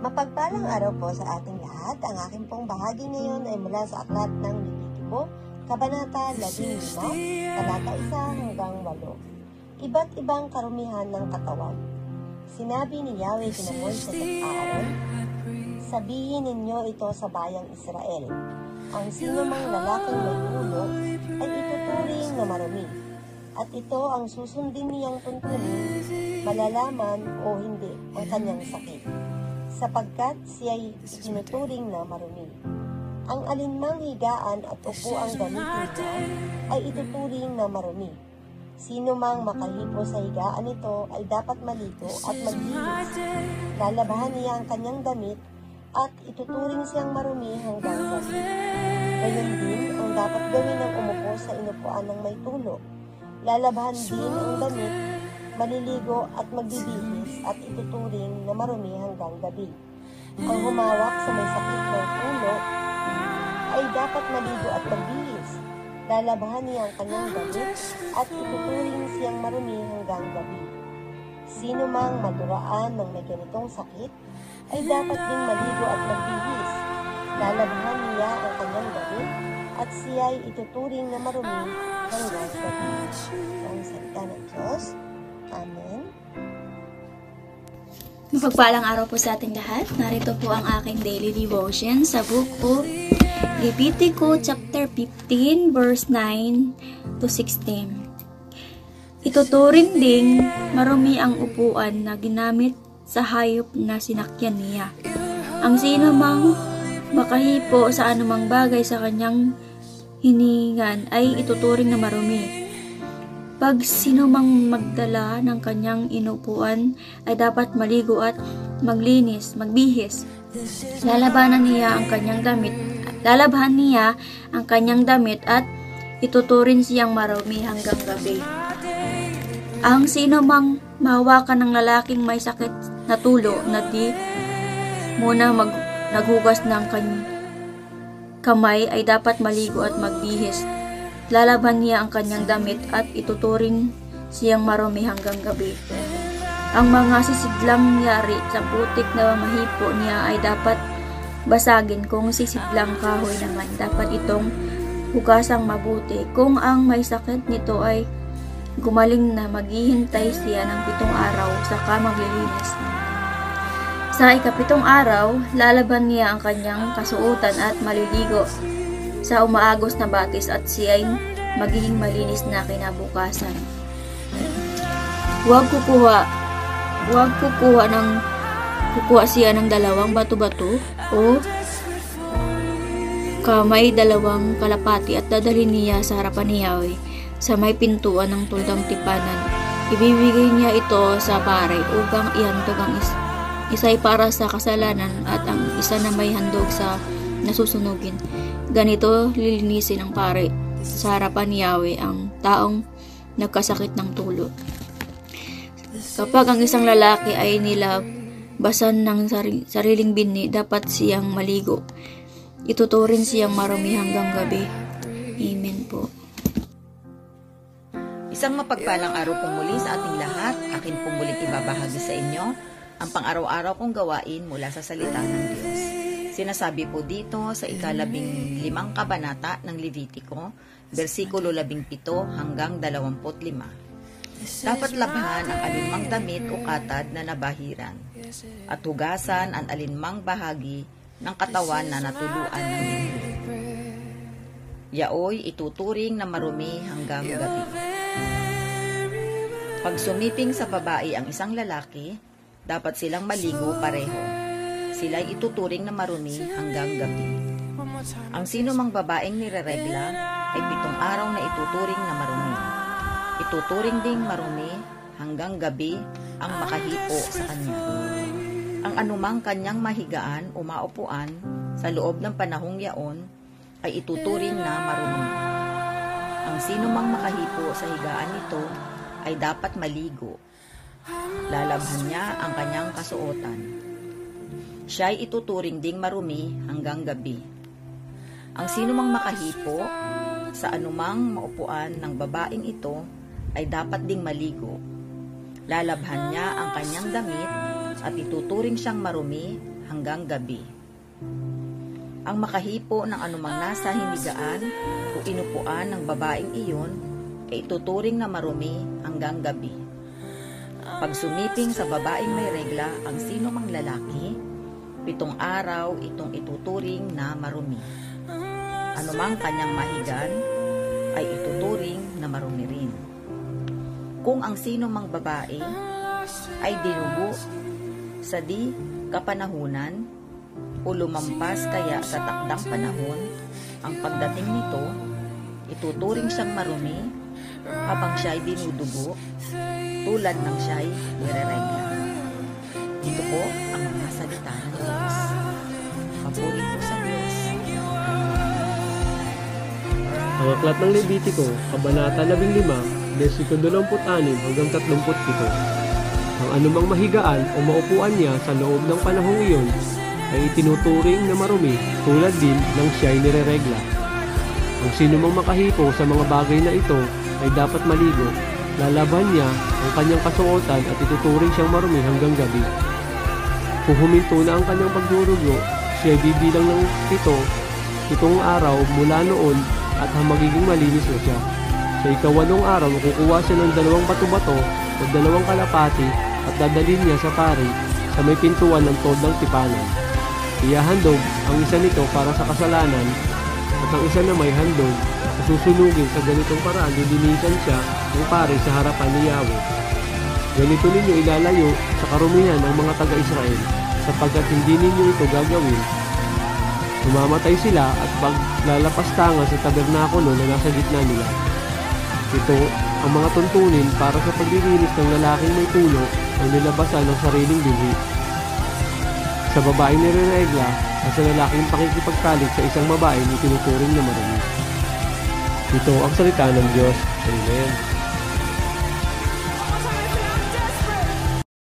Mapagpalang araw po sa ating lahat. Ang aking pong bahagi ngayon ay mula sa aklat ng Levitico, Kabanata 15, talata 1 hanggang 8. Iba't ibang karumihan ng katawan. Sinabi ni Yahweh kina Moises at Aaron, sabihin ninyo ito sa bayang Israel. Ang sino mang lalaking may ulo ay ituturing na marumi. At ito ang susundin niyang tuntunin, malalaman o hindi ang kanyang sakit, sapagkat siya'y itinuturing na marumi. Ang alinmang higaan at upuang gamitin niya ay ituturing na marumi. Sino mang makahipo sa higaan nito ay dapat maligo at maghihis. Lalabahan niya ang kanyang damit at ituturing siyang marumi hanggang gabi. Gayon din ang dapat gawin ng umupo sa inupuan ng may tulo. Lalabahan din ang damit, maliligo at magbibihis at ituturing na marumi hanggang gabi. Ang humawak sa may sakit ng ulo ay dapat maligo at magbihis. Lalabahan niya ang kanyang damit at ituturing siyang marumi hanggang gabi. Sino mang maduraan ng may ganitong sakit ay dapat ding maligo at magbihis. Lalabahan niya ang kanyang damit at siya'y ituturing na marumi hanggang gabi. Ang salita ng Diyos. Amen. Mapagpalang araw po sa ating lahat. Narito po ang aking daily devotion sa book of Levitico chapter 15 verse 9 to 16. Ituturing ding marumi ang upuan na ginamit sa hayop na sinakyan niya. Ang sino mang makahipo sa anumang bagay sa kanyang hiningan ay ituturing na marumi. Pag sino mang magdala ng kanyang inupuan ay dapat maligo at magbihis. Lalabahan niya ang kanyang damit at ituturing siyang marumi hanggang gabi. Ang sino mang mahawakan ng lalaking may sakit na tulo na di muna naghugas ng kamay ay dapat maligo at magbihis. Lalaban niya ang kanyang damit at ituturing siyang marumi hanggang gabi. Ang mga sisidlang yari sa putik na mahipo niya ay dapat basagin. Kung sisidlang kahoy naman, dapat itong hugasang mabuti. Kung ang may sakit nito ay gumaling na, maghihintay siya ng 7 araw saka maglilinis. Sa ika-7 araw, lalaban niya ang kanyang kasuotan at maliligo sa umaagos na batis at siya ay magiging malinis na kinabukasan. Huwag kukuha siya ng 2 bato-bato o kamay 2 kalapati at dadalhin niya sa harapan ni Yahweh sa may pintuan ng tuldang tipanan. Ibibigay niya ito sa pare upang ihandog ang isa'y para sa kasalanan at ang isa na may handog sa nasusunugin. Ganito lilinisin ng pare sa harapan ni Yahweh ang taong nagkasakit ng tulo. Kapag ang isang lalaki ay nilabasan ng sariling binhi, dapat siyang maligo. Ituturing siyang marumi hanggang gabi. Amen po. Isang mapagpalang araw pong muli sa ating lahat. Akin pong muling ibabahagi sa inyo ang pang-araw-araw kong gawain mula sa salita ng Diyos. Sinasabi po dito sa ika-15 kabanata ng Levitico, versikulo 17 hanggang 25. Dapat labhan ang alinmang damit o katad na nabahiran, at hugasan ang alinmang bahagi ng katawan na natuluan ng binhi. Yaoy ituturing na marumi hanggang gabi. Pag sumiping sa babae ang isang lalaki, dapat silang maligo pareho. Sila'y ituturing na marumi hanggang gabi. Ang sino mang babaeng nireregla ay 7 araw na ituturing na marumi. Ituturing ding marumi hanggang gabi ang makahipo sa kanya. Ang anumang kanyang mahigaan o maupuan sa loob ng panahong yaon ay ituturing na marumi. Ang sino mang makahipo sa higaan nito ay dapat maligo. Lalabhan niya ang kanyang kasuotan. Siya'y ituturing ding marumi hanggang gabi. Ang sino mang makahipo sa anumang maupuan ng babaeng ito ay dapat ding maligo. Lalabhan niya ang kanyang damit at ituturing siyang marumi hanggang gabi. Ang makahipo ng anumang nasa hinigaan o inupuan ng babaeng iyon ay ituturing na marumi hanggang gabi. Pag sumiping sa babaeng may regla ang sino mang lalaki, 7 araw itong ituturing na marumi. Anumang kanyang mahigan ay ituturing na marumi rin. Kung ang sino mang babae ay dinugo sa di kapanahunan o lumampas kaya sa takdang panahon, ang pagdating nito, ituturing siyang marumi habang siya'y dinudugo tulad ng siya'y nireregla. Ito po ang mga salita ng Diyos. Papuri po sa Diyos. Ang aklat ng Levitiko, Kabanata 15, versikulo 26 hanggang 37. Ang anumang mahigaan o maupuan niya sa loob ng panahong iyon ay itinuturing na marumi tulad din ng siya'y nireregla. Ang sino mang makahipo sa mga bagay na ito ay dapat maligo. Lalaban niya ang kanyang kasuotan at ituturing siyang marumi hanggang gabi. Kung huminto na ang kanyang pagdurugo, siya ay bibilang ng 7 araw mula noon at magiging malinis na siya. Sa ika-8 araw, kukuha siya ng 2 bato-bato o 2 kalapati at dadalhin niya sa pari sa may pintuan ng todang tipanan. Iyahandog ang isa nito para sa kasalanan at ang isa na may handog at susunugin sa ganitong paraan lilinisan siya ng pari sa harapan ni Yahweh. Ganito ninyo ilalayo sa karumihan ng mga taga-Israel sapagkat hindi ninyo ito gagawin. Mamamatay sila at paglalapastangan sa tabernakulo na nasa gitna nila. Ito ang mga tuntunin para sa paglilinis ng lalaking may tulo o nilabasan ng sariling binhi. Sa babaeng nireregla at sa lalaking pakikipagtalik sa isang babae ni tinuturing na marumi. Ito ang salita ng Diyos. Amen.